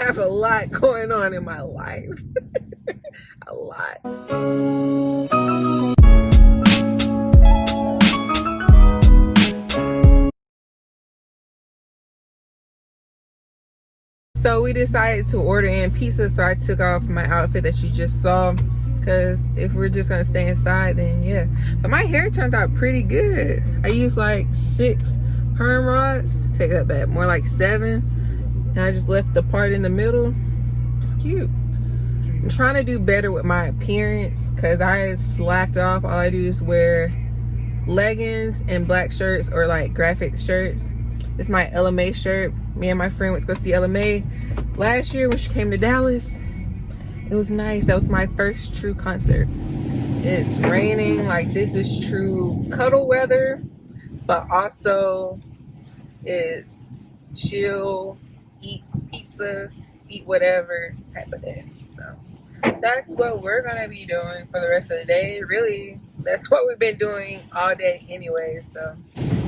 I have a lot going on in my life. A lot. So we decided to order in pizza, so I took off my outfit that you just saw, because if we're just gonna stay inside, then yeah. But my hair turned out pretty good. I used like 6 perm rods. Take that back, more like 7. And I just left the part in the middle. It's cute. I'm trying to do better with my appearance because I slacked off. All I do is wear leggings and black shirts or like graphic shirts. This is my LMA shirt. Me and my friend went to go see LMA last year when she came to Dallas. It was nice. That was my first true concert. It's raining. Like, this is true cuddle weather, but also it's chill, eat pizza, eat whatever type of day. So that's what we're gonna be doing for the rest of the day. Really, that's what we've been doing all day anyway. So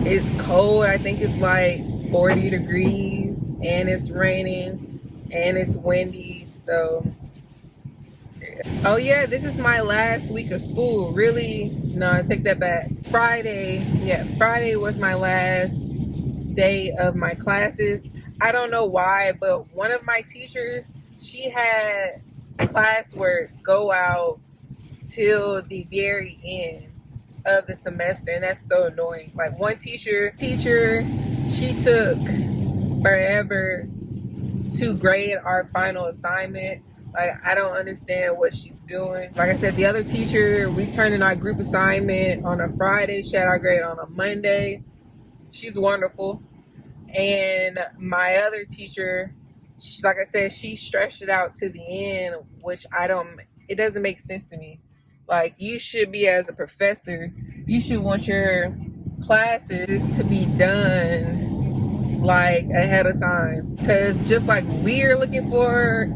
it's cold. I think it's like 40 degrees and it's raining and it's windy. So yeah. Oh yeah, this is my last week of school. Really? No, I take that back. Friday. Yeah, Friday was my last day of my classes. I don't know why, but one of my teachers, she had classwork go out till the very end of the semester, and that's so annoying. Like, one teacher, she took forever to grade our final assignment. Like, I don't understand what she's doing. Like I said, the other teacher, we turned in our group assignment on a Friday. She had our grade on a Monday. She's wonderful. And my other teacher, like I said, she stretched it out to the end, which it doesn't make sense to me. Like, you should be, as a professor, you should want your classes to be done like ahead of time. Because just like we're looking forward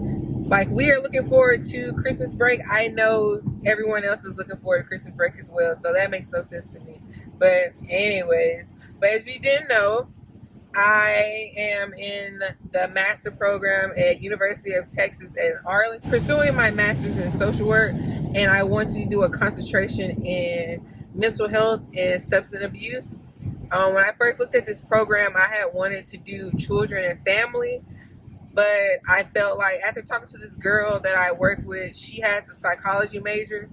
to Christmas break, I know everyone else is looking forward to Christmas break as well. So that makes no sense to me. But anyways, as you didn't know, I am in the master program at University of Texas at Arlington, pursuing my master's in social work, and I want to do a concentration in mental health and substance abuse. When I first looked at this program, I had wanted to do children and family, but I felt like after talking to this girl that I work with, she has a psychology major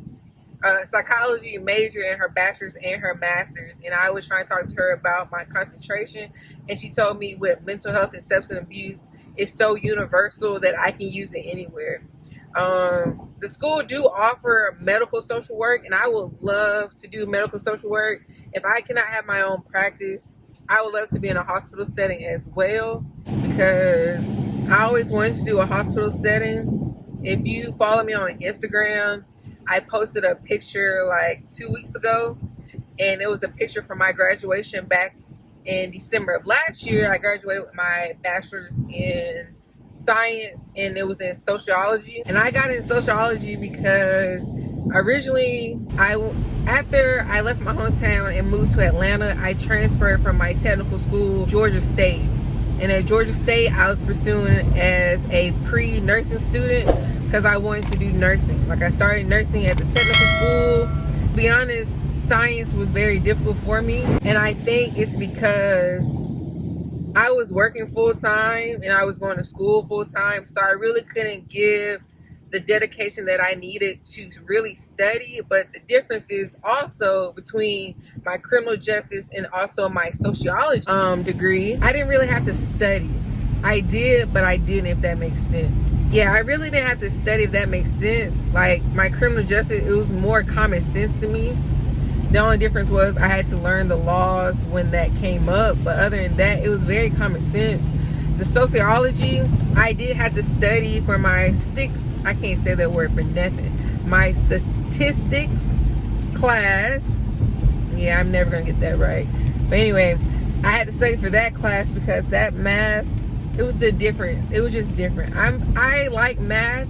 in her bachelor's and her master's, and I was trying to talk to her about my concentration, and she told me with mental health and substance abuse, it's so universal that I can use it anywhere. The school do offer medical social work, and I would love to do medical social work. If I cannot have my own practice, I would love to be in a hospital setting as well, because I always wanted to do a hospital setting. If you follow me on Instagram, I posted a picture like 2 weeks ago, and it was a picture from my graduation back in December of last year. I graduated with my bachelor's in science, and it was in sociology. And I got in sociology because originally, after I left my hometown and moved to Atlanta, I transferred from my technical school, Georgia State. And at Georgia State, I was pursuing as a pre-nursing student because I wanted to do nursing. Like, I started nursing at the technical school. To be honest, science was very difficult for me. And I think it's because I was working full-time and I was going to school full-time. So I really couldn't give the dedication that I needed to really study. But the difference is also between my criminal justice and also my sociology degree, I didn't really have to study. I did, but I didn't, if that makes sense. Yeah, I really didn't have to study, if that makes sense. Like, my criminal justice, it was more common sense to me. The only difference was I had to learn the laws when that came up, but other than that, it was very common sense. The sociology, I did have to study for my I can't say that word for nothing. My statistics class. Yeah, I'm never gonna get that right. But anyway, I had to study for that class because that math, it was the difference. It was just different. I like math.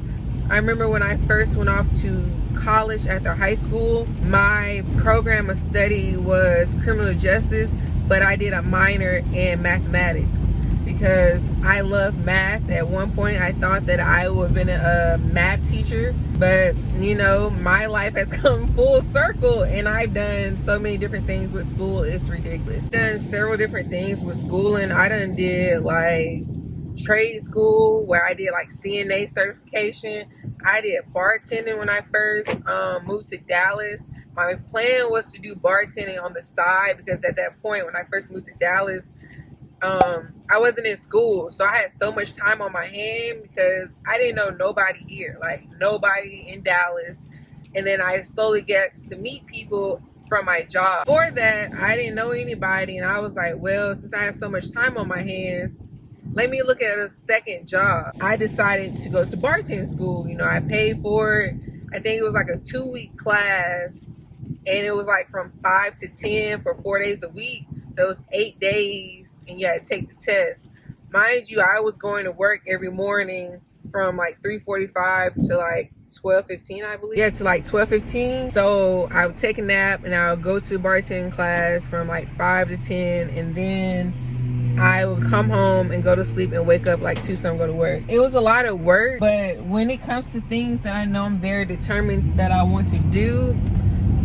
I remember when I first went off to college after high school, my program of study was criminal justice, but I did a minor in mathematics because I love math. At one point I thought that I would have been a math teacher, but you know, my life has come full circle and I've done so many different things with school. It's ridiculous. I've done several different things with schooling. I done did like trade school where I did like CNA certification. I did bartending when I first moved to Dallas. My plan was to do bartending on the side because at that point when I first moved to Dallas, I wasn't in school, so I had so much time on my hand because I didn't know nobody here, like nobody in Dallas. And then I slowly get to meet people from my job. Before that, I didn't know anybody, and I was like, well, since I have so much time on my hands, let me look at a second job. I decided to go to bartending school. You know, I paid for it. I think it was like a 2-week class, and it was like from 5 to 10 for 4 days a week. So it was 8 days, and you had to take the test. Mind you, I was going to work every morning from like 3:45 to like 12:15, I believe. Yeah, to like 12:15. So I would take a nap, and I would go to bartending class from like 5 to 10, and then I would come home and go to sleep and wake up like 2 something, go to work. It was a lot of work, but when it comes to things that I know I'm very determined that I want to do,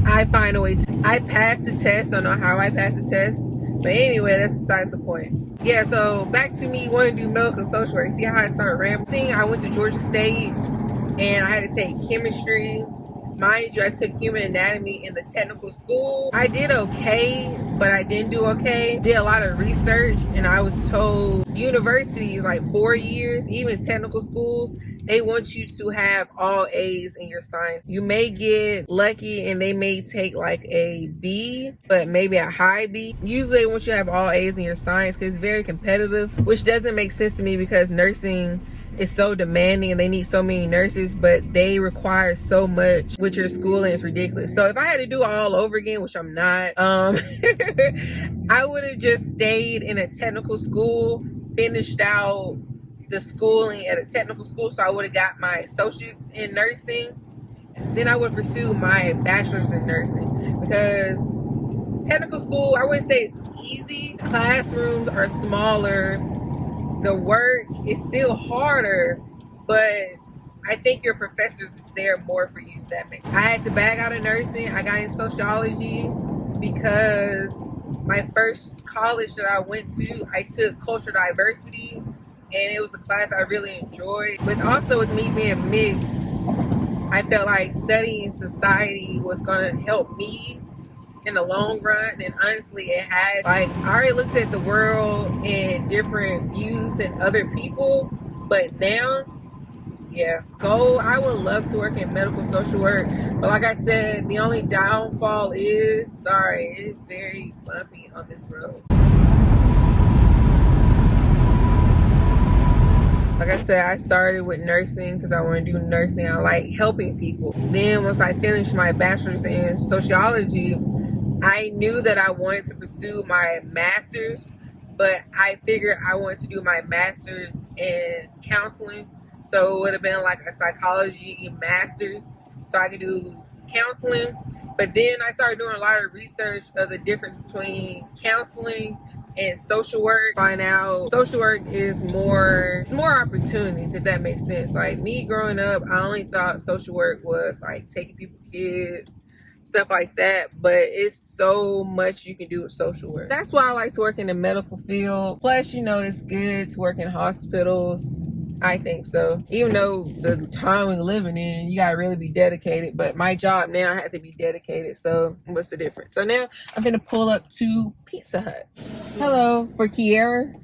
I find a way to. I passed the test. I don't know how I passed the test, but anyway, that's besides the point. Yeah, so back to me wanting to do medical social work. See how I started rambling? I went to Georgia State and I had to take chemistry. Mind you, I took human anatomy in the technical school. I did okay, but I didn't do okay. Did a lot of research, and I was told universities, like 4 years, even technical schools, they want you to have all A's in your science. You may get lucky and they may take like a B, but maybe a high B. Usually they want you to have all A's in your science because it's very competitive, which doesn't make sense to me because nursing is so demanding and they need so many nurses, but they require so much with your schooling. It's ridiculous. So if I had to do it all over again, which I'm not, I would have just stayed in a technical school, finished out the schooling at a technical school, so I would have got my associates in nursing. Then I would pursue my bachelor's in nursing, because technical school, I wouldn't say it's easy. The classrooms are smaller. The work is still harder, but I think your professors is there more for you. That makes sense. I had to back out of nursing. I got in sociology because my first college that I went to, I took cultural diversity, and it was a class I really enjoyed. But also with me being mixed, I felt like studying society was going to help me in the long run, and honestly it had. Like, I already looked at the world in different views than other people, but now, yeah, I would love to work in medical social work, but like I said, the only downfall is, it is very bumpy on this road. Like I said, I started with nursing because I want to do nursing. I like helping people. Then once I finished my bachelor's in sociology, I knew that I wanted to pursue my master's, but I figured I wanted to do my master's in counseling. So it would have been like a psychology master's, so I could do counseling. But then I started doing a lot of research of the difference between counseling and social work. Find out social work is more opportunities, if that makes sense. Like me growing up, I only thought social work was like taking people's kids, stuff like that, but it's so much you can do with social work. That's why I like to work in the medical field. Plus, you know, it's good to work in hospitals. I think so. Even though the time we're living in, you gotta really be dedicated. But my job now, I have to be dedicated. So what's the difference? So now I'm gonna pull up to Pizza Hut. Hello, for Kiara.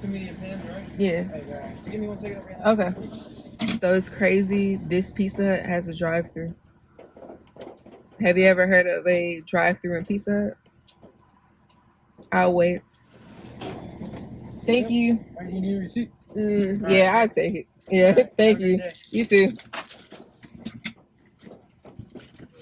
Two medium pans, right? Yeah. Hey, give me one second over here. Okay. So it's crazy. This Pizza Hut has a drive-thru. Have you ever heard of a drive-thru in Pizza Hut? I'll wait. Thank you. You need a receipt? Yeah, I'll take it. Yeah, thank you. You too.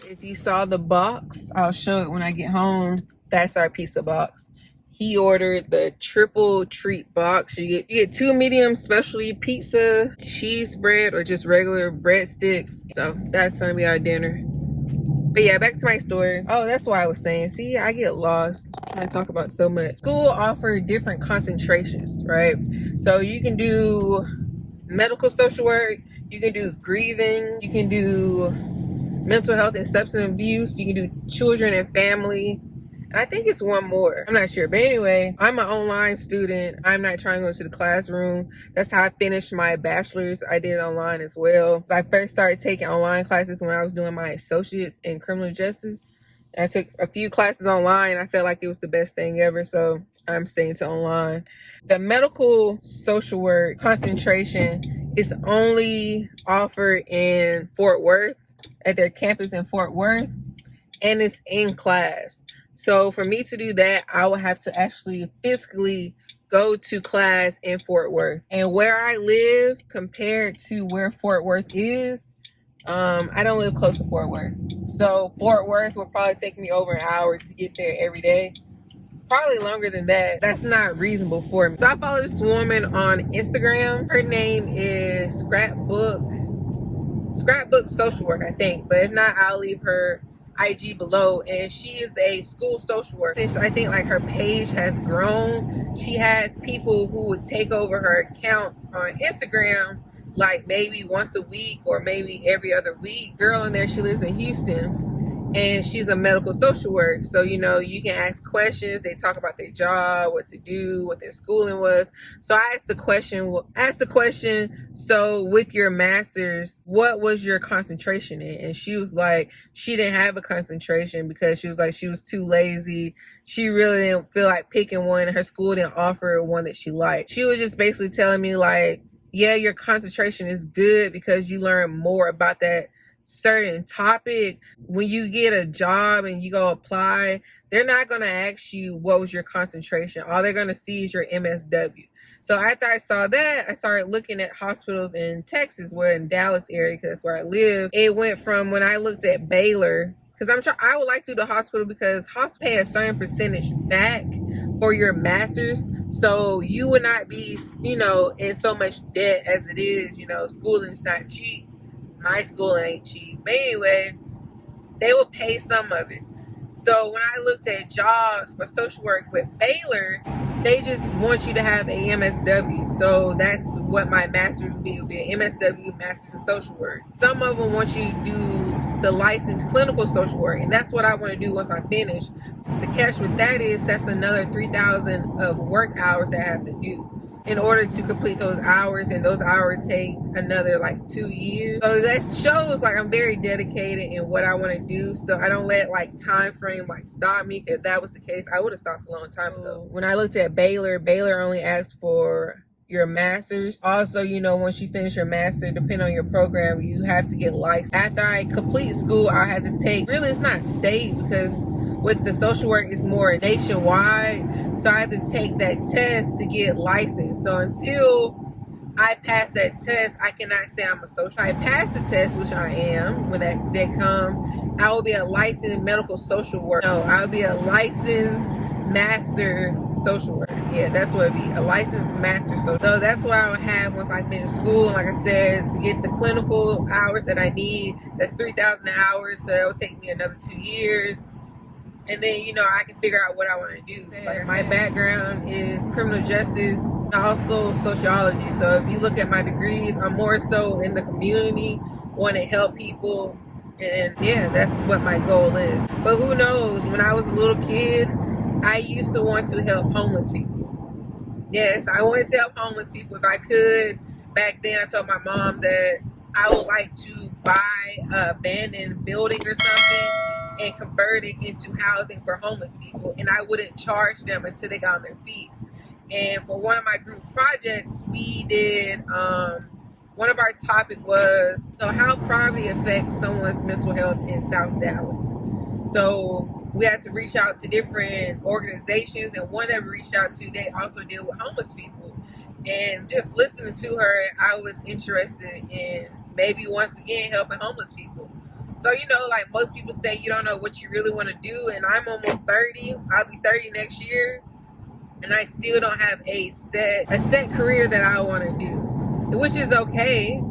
If you saw the box, I'll show it when I get home. That's our pizza box. He ordered the triple treat box. You get 2 medium specialty pizza, cheese bread, or just regular breadsticks. So that's gonna be our dinner. But yeah, back to my story. Oh, that's why I was saying. See, I get lost. I talk about so much. School offers different concentrations, right? So you can do medical social work, you can do grieving, you can do mental health and substance abuse, you can do children and family. And I think it's one more. I'm not sure. But anyway, I'm an online student. I'm not trying to go to the classroom. That's how I finished my bachelor's. I did it online as well. I first started taking online classes when I was doing my associates in criminal justice. I took a few classes online. I felt like it was the best thing ever. So I'm staying to online. The medical social work concentration is only offered in Fort Worth, at their campus in Fort Worth, and it's in class. So for me to do that, I would have to actually physically go to class in Fort Worth. And where I live compared to where Fort Worth is, I don't live close to Fort Worth. So Fort Worth will probably take me over an hour to get there every day. Probably longer than that. That's not reasonable for me. So I follow this woman on Instagram. Her name is Scrapbook Social Work, I think. But if not, I'll leave her IG below. And she is a school social worker. I think like her page has grown. She has people who would take over her accounts on Instagram like maybe once a week or maybe every other week. Girl in there, she lives in Houston. And she's a medical social worker. So, you know, you can ask questions. They talk about their job, what to do, what their schooling was. So I asked the question, so with your master's, what was your concentration in? And she was like, she didn't have a concentration because she was like, she was too lazy. She really didn't feel like picking one. Her school didn't offer her one that she liked. She was just basically telling me like, yeah, your concentration is good because you learn more about that certain topic. When you get a job and you go apply, they're not going to ask you what was your concentration. All they're going to see is your MSW. So after I saw that, I started looking at hospitals in Texas, where in Dallas area, because that's where I live. It went from when I looked at Baylor, because I would like to do the hospital because hospitals pay a certain percentage back for your master's. So you would not be, you know, in so much debt as it is. You know, schooling's not cheap. My schooling ain't cheap. But anyway, they will pay some of it. So when I looked at jobs for social work with Baylor, they just want you to have a MSW. So that's what my master's would be. It would be an MSW, Master's in Social Work. Some of them want you to do the licensed clinical social work, and that's what I want to do once I finish. The catch with that is that's another 3,000 of work hours that I have to do in order to complete those hours, and those hours take another like 2 years. So that shows like I'm very dedicated in what I want to do. So I don't let like time frame like stop me. If that was the case, I would have stopped a long time ago. When I looked at Baylor only asked for your master's. Also, you know, once you finish your master, depending on your program, you have to get licensed. After I complete school, I had to take, really it's not state, because with the social work it's more nationwide. So I had to take that test to get licensed. So until I pass that test, I cannot say I'm a social. I pass the test, which I am. When that day comes, I will be a licensed medical social worker. No, I will be a licensed master social worker. Yeah, that's what it'd be, a licensed master social. So that's what I would have once I finish school. And like I said, to get the clinical hours that I need, that's 3,000 hours. So it'll take me another 2 years. And then, you know, I can figure out what I want to do. Like my background is criminal justice, also sociology. So if you look at my degrees, I'm more so in the community, want to help people. And yeah, that's what my goal is. But who knows, when I was a little kid, I used to want to help homeless people. Yes, I wanted to help homeless people if I could. Back then, I told my mom that I would like to buy an abandoned building or something and convert it into housing for homeless people, and I wouldn't charge them until they got on their feet. And for one of my group projects, we did, one of our topic was, so how poverty affects someone's mental health in South Dallas. So we had to reach out to different organizations, and one that we reached out to, they also deal with homeless people. And just listening to her, I was interested in maybe once again helping homeless people. So, you know, like most people say, you don't know what you really want to do. And I'm almost 30. I'll be 30 next year. And I still don't have a set career that I want to do, which is okay.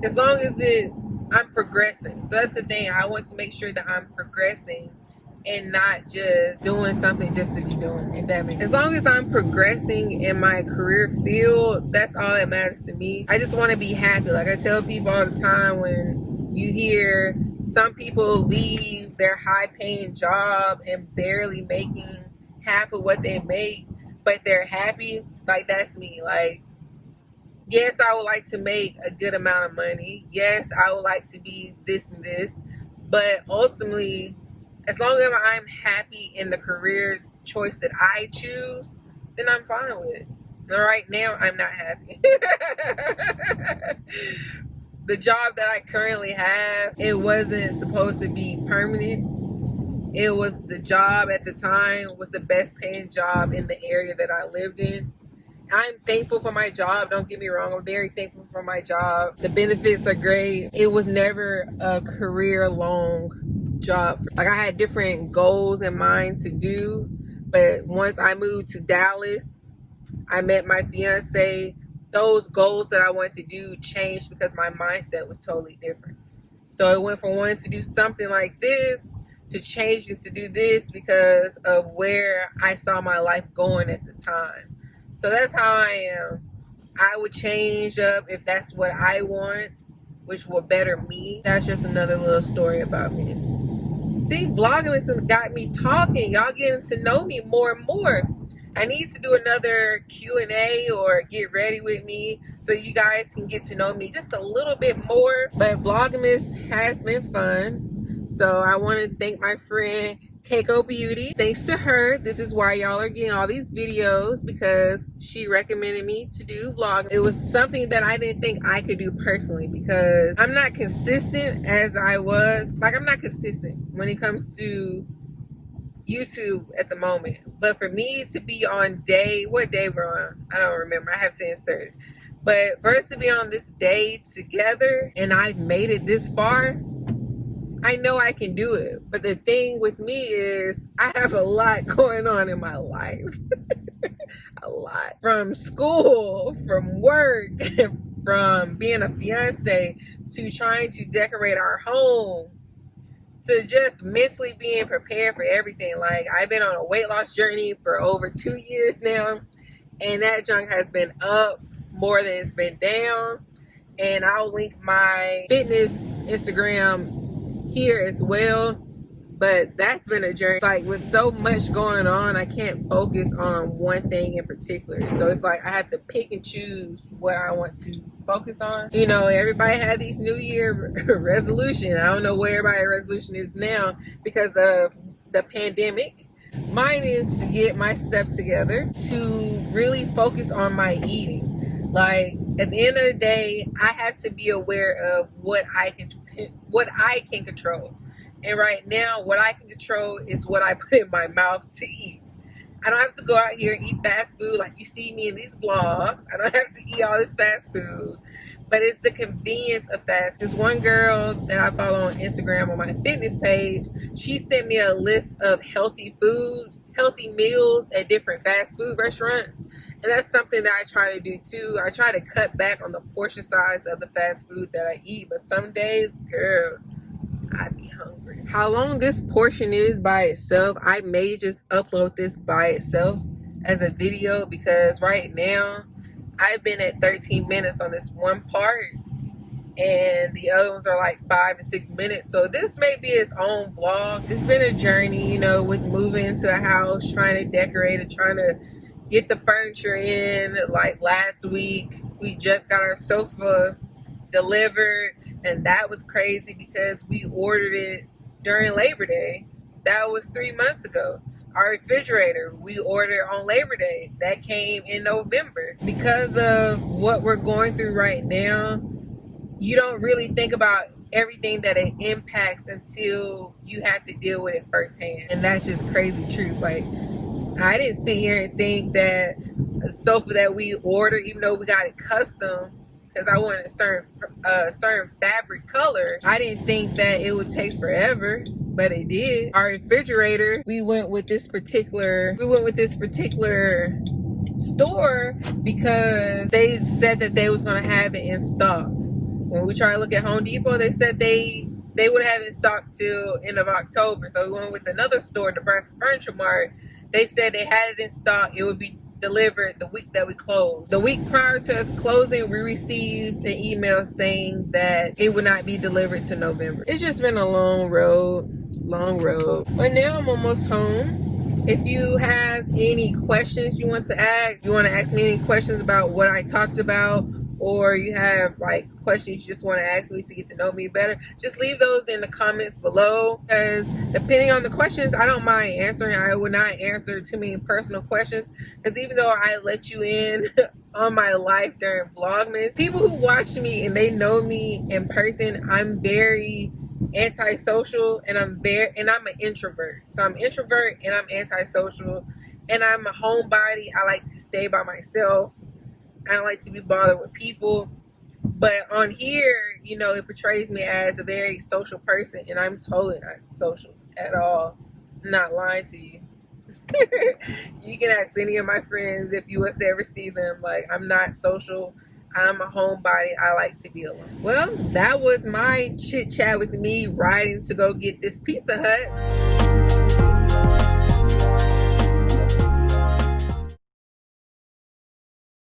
As long as it I'm progressing. So that's the thing. I want to make sure that I'm progressing and not just doing something just to be doing, if that makes sense. As long as I'm progressing in my career field, that's all that matters to me. I just want to be happy. Like I tell people all the time, when you hear some people leave their high paying job and barely making half of what they make, but they're happy, like that's me. Like, yes, I would like to make a good amount of money. Yes, I would like to be this and this, but ultimately, as long as I'm happy in the career choice that I choose, then I'm fine with it. And right now, I'm not happy. The job that I currently have, it wasn't supposed to be permanent. It was the job at the time was the best paying job in the area that I lived in. I'm thankful for my job. Don't get me wrong. I'm very thankful for my job. The benefits are great. It was never a career long job. Like I had different goals in mind to do, but once I moved to Dallas, I met my fiance. Those goals that I wanted to do changed because my mindset was totally different. So it went from wanting to do something like this to changing to do this because of where I saw my life going at the time. So that's how I am. I would change up if that's what I want, which will better me. That's just another little story about me. See, Vlogmas got me talking. Y'all getting to know me more and more. I need to do another Q&A or get ready with me so you guys can get to know me just a little bit more. But Vlogmas has been fun. So I want to thank my friend Keiko Beauty. Thanks to her, this is why y'all are getting all these videos, because she recommended me to do vlog. It was something that I didn't think I could do personally because I'm not consistent as I was. Like, I'm not consistent when it comes to YouTube at the moment. But for me to be on what day we're on, I don't remember. I have to insert. But for us to be on this day together and I've made it this far, I know I can do it. But the thing with me is I have a lot going on in my life. A lot. From school, from work, from being a fiance, to trying to decorate our home, to just mentally being prepared for everything. Like, I've been on a weight loss journey for over 2 years now, and that junk has been up more than it's been down. And I'll link my fitness Instagram here as well. But that's been a journey. Like, with so much going on, I can't focus on one thing in particular. So it's like I have to pick and choose what I want to focus on. You know, everybody had these New Year resolution. I don't know where everybody's resolution is now because of the pandemic. Mine is to get my stuff together, to really focus on my eating. Like, at the end of the day, I have to be aware of what I can control. And right now, what I can control is what I put in my mouth to eat. I don't have to go out here and eat fast food like you see me in these vlogs. I don't have to eat all this fast food. But it's the convenience of fast food. There's one girl that I follow on Instagram on my fitness page. She sent me a list of healthy foods, healthy meals at different fast food restaurants. And that's something that I try to do too. I try to cut back on the portion size of the fast food that I eat. But some days, girl, I be hungry. How long this portion is by itself, I may just upload this by itself as a video, because right now I've been at 13 minutes on this one part and the other ones are like 5 and 6 minutes. So this may be its own vlog. It's been a journey, you know, with moving into the house, trying to decorate it, trying to get the furniture in. Like last week, we just got our sofa delivered, and that was crazy because we ordered it during Labor Day. That was 3 months ago. Our refrigerator, we ordered on Labor Day. That came in November. Because of what we're going through right now, you don't really think about everything that it impacts until you have to deal with it firsthand. And that's just crazy truth. Like, I didn't sit here and think that the sofa that we ordered, even though we got it custom, because I wanted a certain fabric color, I didn't think that it would take forever, but it did. Our refrigerator, we went with this particular store because they said that they was gonna have it in stock. When we tried to look at Home Depot, they said they would have it in stock till end of October. So we went with another store, Nebraska Furniture Mart. They said they had it in stock. It would be delivered the week that we closed. The week prior to us closing, we received an email saying that it would not be delivered to November. It's just been a long road. But now I'm almost home. If you have any questions you want to ask me any questions about what I talked about, or you have like questions you just want to ask me to get to know me better, just leave those in the comments below, because depending on the questions, I don't mind answering. I would not answer too many personal questions, because even though I let you in on my life during Vlogmas, people who watch me and they know me in person, I'm very antisocial, and I'm an introvert. So I'm introvert and I'm antisocial, and I'm a homebody. I like to stay by myself. I don't like to be bothered with people. But on here, you know, it portrays me as a very social person, and I'm totally not social at all. I'm not lying to you. You can ask any of my friends if you was to ever see them. Like, I'm not social. I'm a homebody. I like to be alone. Well, that was my chit chat with me riding to go get this Pizza Hut.